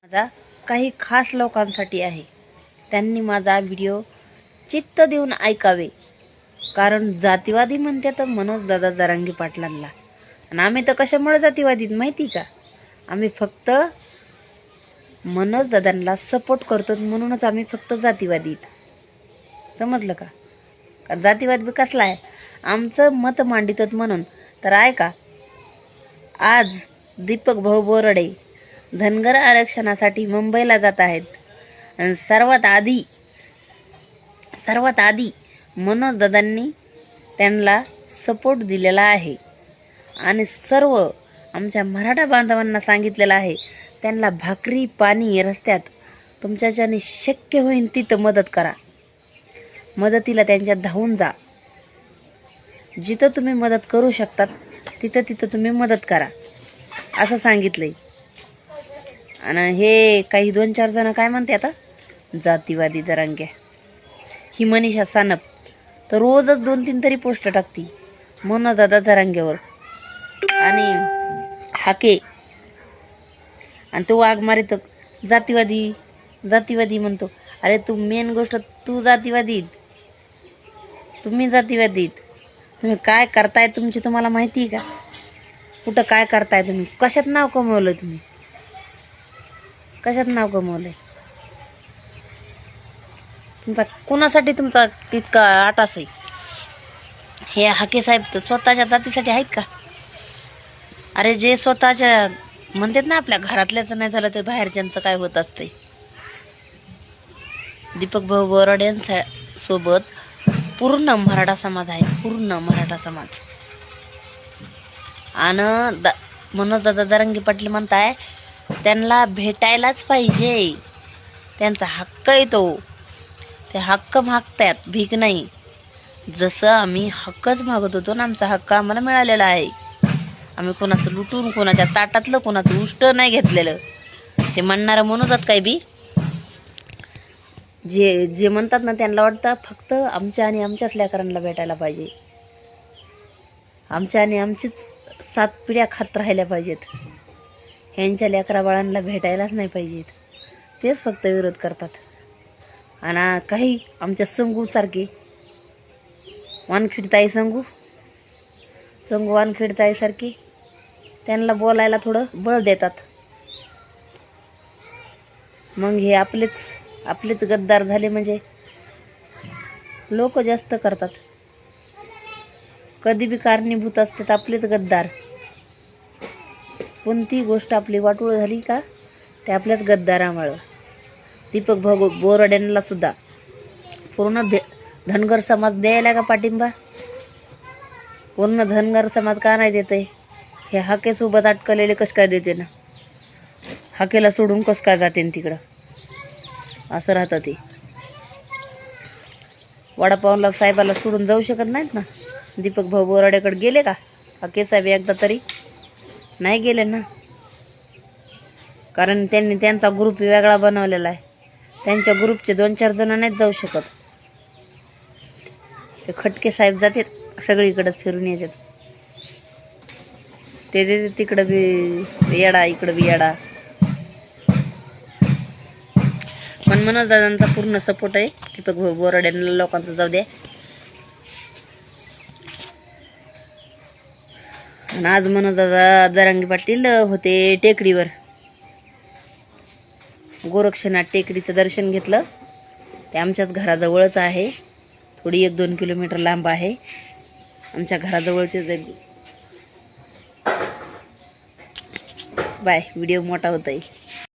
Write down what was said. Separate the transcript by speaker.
Speaker 1: माझा काही खास लोकांसाठी आहे. त्यांनी माझा व्हिडिओ चित्त देऊन ऐकावे. कारण जातीवादी म्हणते तर मनोज दादा जरांगे पाटलांना, आणि आम्ही तर कशामुळे जातीवादीत माहिती का? आम्ही फक्त मनोज दादांना सपोर्ट करतो म्हणूनच आम्ही फक्त जातीवादीत. समजलं का? का जातीवाद बी कसला आहे? आमचं मत मांडितात म्हणून. तर ऐका, आज दीपक भाऊ बोराडे धनगर आरक्षणासाठी मुंबईला जात आहेत. आणि सर्वात आधी मनोज दादांनी त्यांना सपोर्ट दिलेला आहे. आणि सर्व आमच्या मराठा बांधवांना सांगितलेलं आहे, त्यांना भाकरी पाणी रस्त्यात तुमच्याच्याने शक्य होईल तिथं मदत करा. मदतीला त्यांच्या धावून जा. जिथं तुम्ही मदत करू शकतात तिथं तुम्ही मदत करा असं सांगितलंय. आणि हे काही 2-4 जण काय म्हणते आता, जातीवादी जरांगे. ही मनीषा सानप तर रोजच 2-3 तरी पोस्ट टाकती मनोज दादा जरांगेवर. आणि हाके आणि तो वाघमारे तर जातीवादी म्हणतो. अरे तू मेन गोष्ट, तू जातीवादीत, तुम्ही जातीवादीत. तुम्ही काय करताय तुमची तुम्हाला माहिती आहे का? कुठं काय करताय तुम्ही? कशात नाव कमवलं तुम्ही? कशात नाव कमवलंय तुमचा? कोणासाठी तुमचा इतका आटास आहे? हे हाके साहेब तर स्वतःच्या जातीसाठी आहेत का? अरे जे स्वतःच्या म्हणतात ना, आपल्या घरातल्याच नाही झालं तर बाहेरच्यांचं काय होत असतंय. दीपक भाऊ बोराडे सोबत पूर्ण मराठा समाज आहे, पूर्ण मराठा समाज. आणि मनोज दादा जरांगे पाटील म्हणताय त्यांना भेटायलाच पाहिजे, त्यांचा हक्क आहे तो. ते हक्क मागतात, भीक नाही. जसं आम्ही हक्कच मागत होतो ना, आमचा हक्क आम्हाला मिळालेला आहे. आम्ही कोणाचं लुटून, कोणाच्या ताटातलं, कोणाचं उष्ट नाही घेतलेलं. ते म्हणणारं मनोजात काय बी जे म्हणतात ना, त्यांना वाटतं फक्त आमच्या आणि आमच्याच लेकरांना भेटायला पाहिजे, आमच्या आणि आमचीच 7 पिढ्या खात राहिल्या पाहिजेत, ह्यांच्या लेकरा बाळांना भेटायलाच नाही पाहिजेत. तेच फक्त विरोध करतात. आणि काही आमच्या संगूसारखे वानखिडताई संगू वानखिडताईसारखी त्यांना बोलायला थोडं बळ देतात. मग हे आपलेच गद्दार झाले म्हणजे लोक जास्त करतात. कधी बी कारणीभूत असतात आपलेच गद्दार. कोणती गोष्ट आपली वाटोळ झाली का, ते आपल्याच गद्दारामुळं. दीपक भाऊ बोराड्यांना सुद्धा पूर्ण धनगर समाज द्यायला का पाठिंबा? पूर्ण धनगर समाज का नाही देते? हे हाकेसोबत अटकलेले कस काय देते ना? हाकेला सोडून कस काय जाते तिकडं? असं राहतं ते. वडापावला साहेबाला सोडून जाऊ शकत नाहीत ना. दीपक भाऊ बोराड्याकडे गेले का हाके साहेब एकदा तरी? नाही गेले ना. कारण त्यांनी त्यांचा ग्रुप वेगळा बनवलेला आहे. त्यांच्या ग्रुपचे 2-4 जण नाहीत जाऊ शकत. ते खटके साहेब जातात सगळीकडे फिरून येतात. ते तिकडं बी येडा, इकडं बी येडा. पण मनोज दादांचा पूर्ण सपोर्ट आहे. दीपक भाऊ बोराड्यांना लोकांचा जाऊ द्या. आणि आज मनोज दादा जरांगे पाटील होते टेकडीवर. गोरक्षनाथ टेकडीचं दर्शन घेतलं. ते आमच्याच घराजवळच आहे, थोडी 1-2 किलोमीटर लांब आहे. आमच्या घराजवळचे. बाय. व्हिडिओ मोठा होत आहे.